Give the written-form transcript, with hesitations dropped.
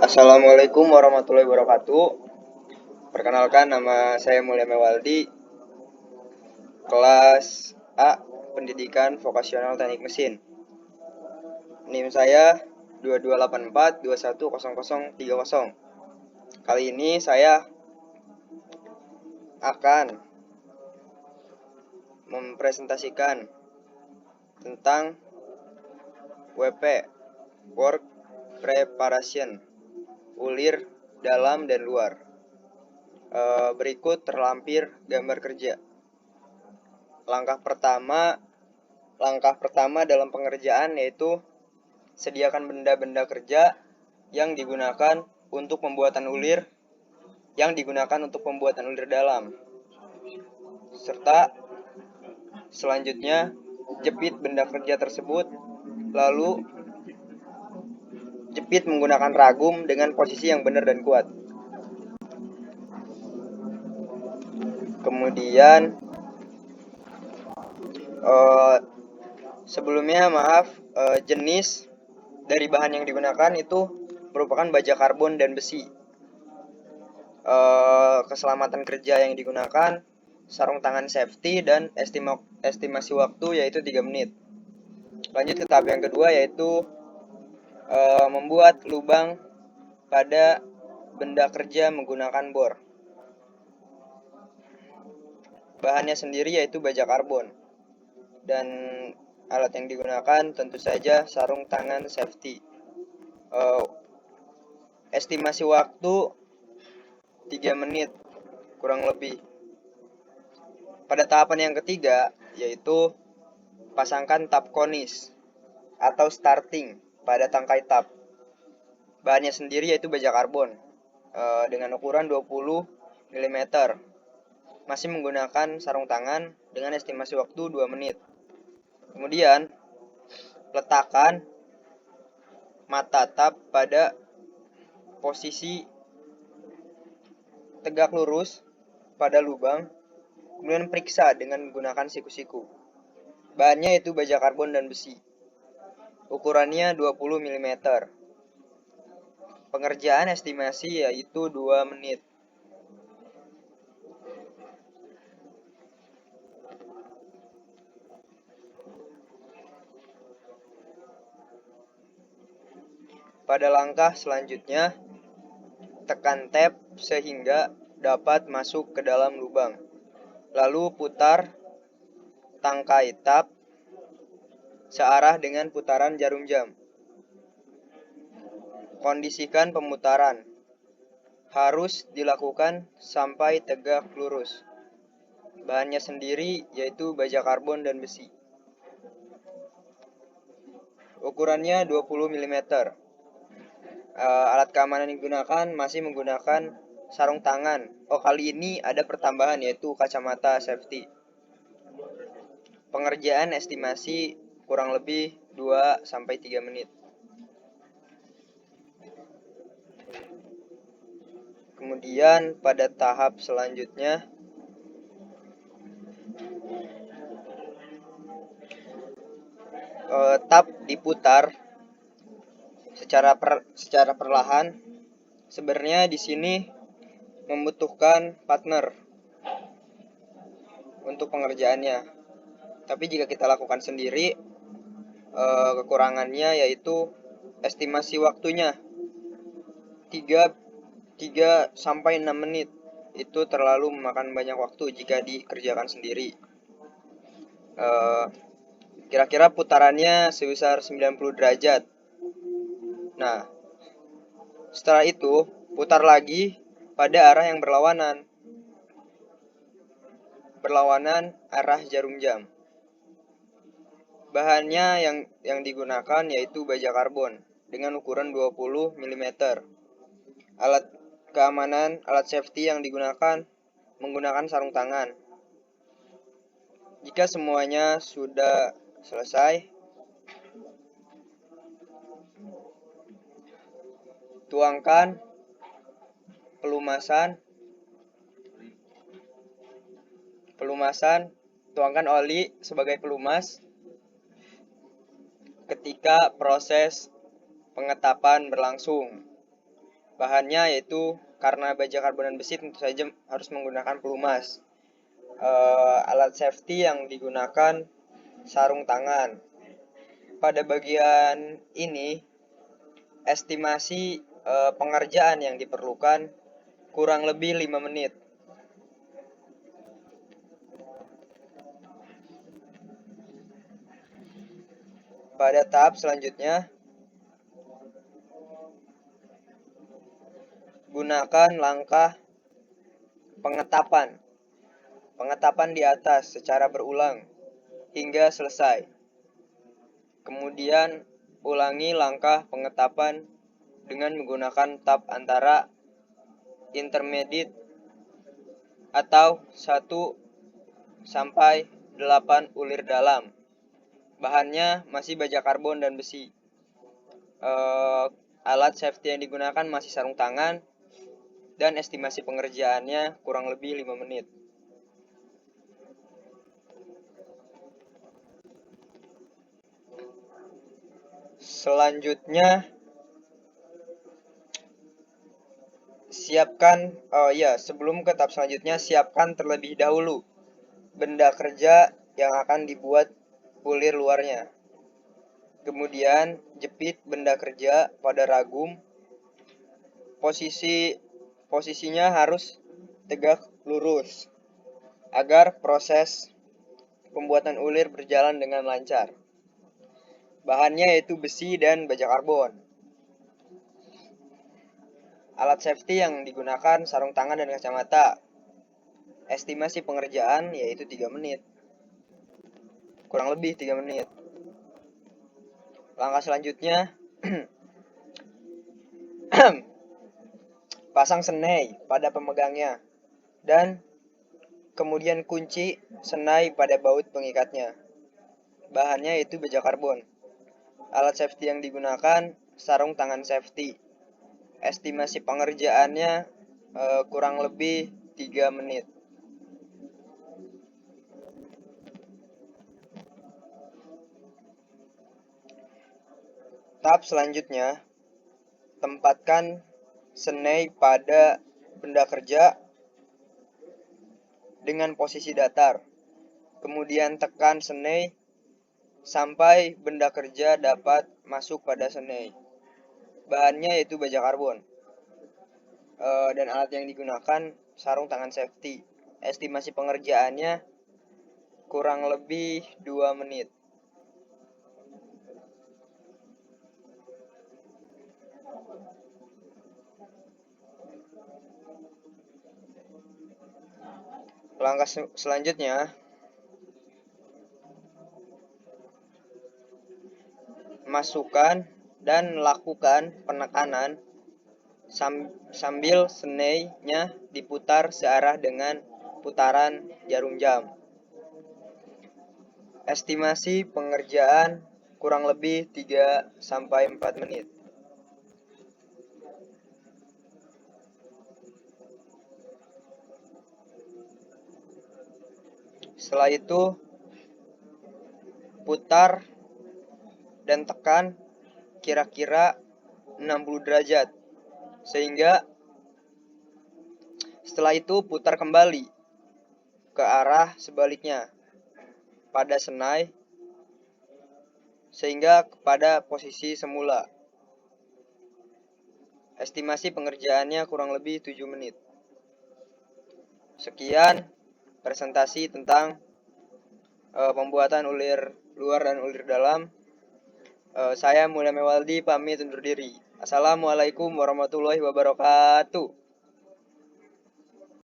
Assalamualaikum warahmatullahi wabarakatuh. Perkenalkan, nama saya Mulya Mewaldi, kelas A, Pendidikan Vokasional Teknik Mesin. NIM saya 2284210030. Kali ini saya akan mempresentasikan tentang WP, Work Preparation, ulir dalam dan luar. Berikut terlampir gambar kerja. Langkah pertama dalam pengerjaan yaitu sediakan benda-benda kerja yang digunakan untuk pembuatan ulir dalam. Serta selanjutnya jepit benda kerja tersebut, lalu jepit menggunakan ragum dengan posisi yang benar dan kuat. Kemudian jenis dari bahan yang digunakan itu merupakan baja karbon dan besi. Keselamatan kerja yang digunakan sarung tangan safety dan estimasi waktu yaitu 3 menit. Lanjut ke tahap yang kedua, yaitu membuat lubang pada benda kerja menggunakan bor. Bahannya sendiri yaitu baja karbon, dan alat yang digunakan tentu saja sarung tangan safety. Estimasi waktu 3 menit kurang lebih. Pada tahapan yang ketiga, yaitu pasangkan tab konis atau starting pada tangkai tab. Bahannya sendiri yaitu baja karbon dengan ukuran 20 mm. Masih menggunakan sarung tangan dengan estimasi waktu 2 menit. Kemudian letakkan mata tab pada posisi tegak lurus pada lubang, kemudian periksa dengan menggunakan siku-siku. Bahannya yaitu baja karbon dan besi. Ukurannya 20 mm. Pengerjaan estimasi yaitu 2 menit. Pada langkah selanjutnya, tekan tab sehingga dapat masuk ke dalam lubang. Lalu putar tangkai tab searah dengan putaran jarum jam. Kondisikan pemutaran. Harus dilakukan sampai tegak lurus. Bahannya sendiri yaitu baja karbon dan besi. Ukurannya 20 mm. Alat keamanan yang digunakan masih menggunakan sarung tangan. Kali ini ada pertambahan yaitu kacamata safety. Pengerjaan estimasi kurang lebih 2-3 menit. Kemudian pada tahap selanjutnya tab diputar secara perlahan. Sebenarnya di sini membutuhkan partner untuk pengerjaannya. Tapi jika kita lakukan sendiri, kekurangannya yaitu estimasi waktunya 3-6 menit. Itu terlalu memakan banyak waktu jika dikerjakan sendiri. Kira-kira putarannya sebesar 90 derajat. Nah, setelah itu putar lagi pada arah yang berlawanan arah jarum jam. Bahannya yang digunakan yaitu baja karbon dengan ukuran 20 mm. Alat keamanan, alat safety yang digunakan menggunakan sarung tangan. Jika semuanya sudah selesai, tuangkan pelumasan, tuangkan oli sebagai pelumas ketika proses pengetapan berlangsung. Bahannya yaitu karena baja karbon dan besi tentu saja harus menggunakan pelumas. Alat safety yang digunakan sarung tangan. Pada bagian ini estimasi pengerjaan yang diperlukan kurang lebih 5 menit. Pada tahap selanjutnya, gunakan langkah pengetapan. Pengetapan di atas secara berulang hingga selesai. Kemudian, ulangi langkah pengetapan dengan menggunakan tab antara intermediate atau 1 sampai 8 ulir dalam. Bahannya masih baja karbon dan besi. Alat safety yang digunakan masih sarung tangan dan estimasi pengerjaannya kurang lebih 5 menit. Selanjutnya, sebelum ke tahap selanjutnya, siapkan terlebih dahulu benda kerja yang akan dibuat ulir luarnya. Kemudian, jepit benda kerja pada ragum. Posisinya harus tegak lurus agar proses pembuatan ulir berjalan dengan lancar. Bahannya yaitu besi dan baja karbon. Alat safety yang digunakan sarung tangan dan kacamata. Estimasi pengerjaan yaitu 3 menit. Kurang lebih 3 menit. Langkah selanjutnya, pasang senai pada pemegangnya dan kemudian kunci senai pada baut pengikatnya. Bahannya yaitu baja karbon. Alat safety yang digunakan sarung tangan safety. Estimasi pengerjaannya kurang lebih 3 menit. Tahap selanjutnya, tempatkan senai pada benda kerja dengan posisi datar. Kemudian tekan senai sampai benda kerja dapat masuk pada senai. Bahannya yaitu baja karbon. Dan alat yang digunakan sarung tangan safety. Estimasi pengerjaannya kurang lebih 2 menit. Langkah selanjutnya, masukkan dan lakukan penekanan sambil senainya diputar searah dengan putaran jarum jam. Estimasi pengerjaan kurang lebih 3 sampai 4 menit. Setelah itu, putar dan tekan kira-kira 60 derajat. Sehingga setelah itu putar kembali ke arah sebaliknya pada senai sehingga kepada posisi semula. Estimasi pengerjaannya kurang lebih 7 menit. Sekian presentasi tentang pembuatan ulir luar dan ulir dalam. Saya Mulya Mewaldi pamit undur diri. Assalamualaikum warahmatullahi wabarakatuh.